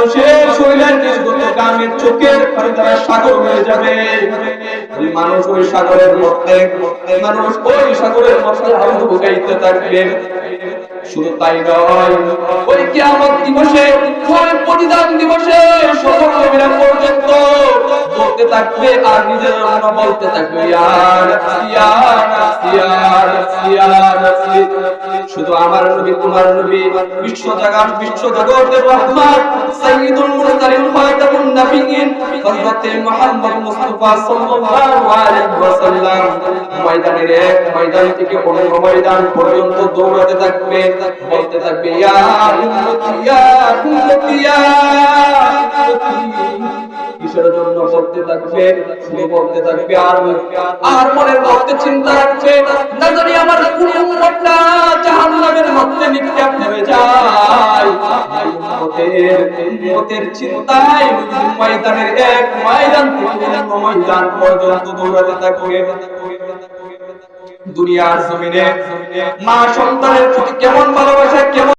মানুষের শরীরের নির্গত গামের চোখের পানি দ্বারা সাগর হয়ে যাবে। মানুষ ওই সাগরের মধ্যে হাবুডুবু গাইতে থাকবে। শুধু তাই নয়, ওই কিয়ামত দিবসে, ওই প্রতিদান দিবসে সকল নবীরা পর্যন্ত বলতে থাকবে আর নিজের জন্য বলতে থাকবে, শুধু আমার নবী, তোমার নবী, বিশ্ব জগতের রহমান, সাইয়্যিদুল মুরসালিন, খাতামুন নবিয়্যিন হযরত মুহাম্মদ মুস্তাফা সাল্লাল্লাহু আলাইহি ওয়াসাল্লাম ময়দানের এক ময়দান থেকে অন্য ময়দান পর্যন্ত দৌড়াতে থাকবে, বলতে থাকবে, ইয়া উম্মতি ইয়া উম্মতি ইয়া উম্মতি। কিসের জন্য বলতে থাকবে? শুধু বলতে থাকবে আর মনের মধ্যে চিন্তা রাখছে, না জানি আমার কোন উম্মতটা জাহান্নামের মধ্যে নিক্ষেপ হয়ে যায়। উম্মতের চিন্তায় ময়দানের এক ময়দান থেকে অন্য ময়দান পর্যন্ত দৌড়াতে থাকবে। দুনিয়ার জমিনে মা সন্তানের প্রতি কেমন ভালোবাসা, কেমন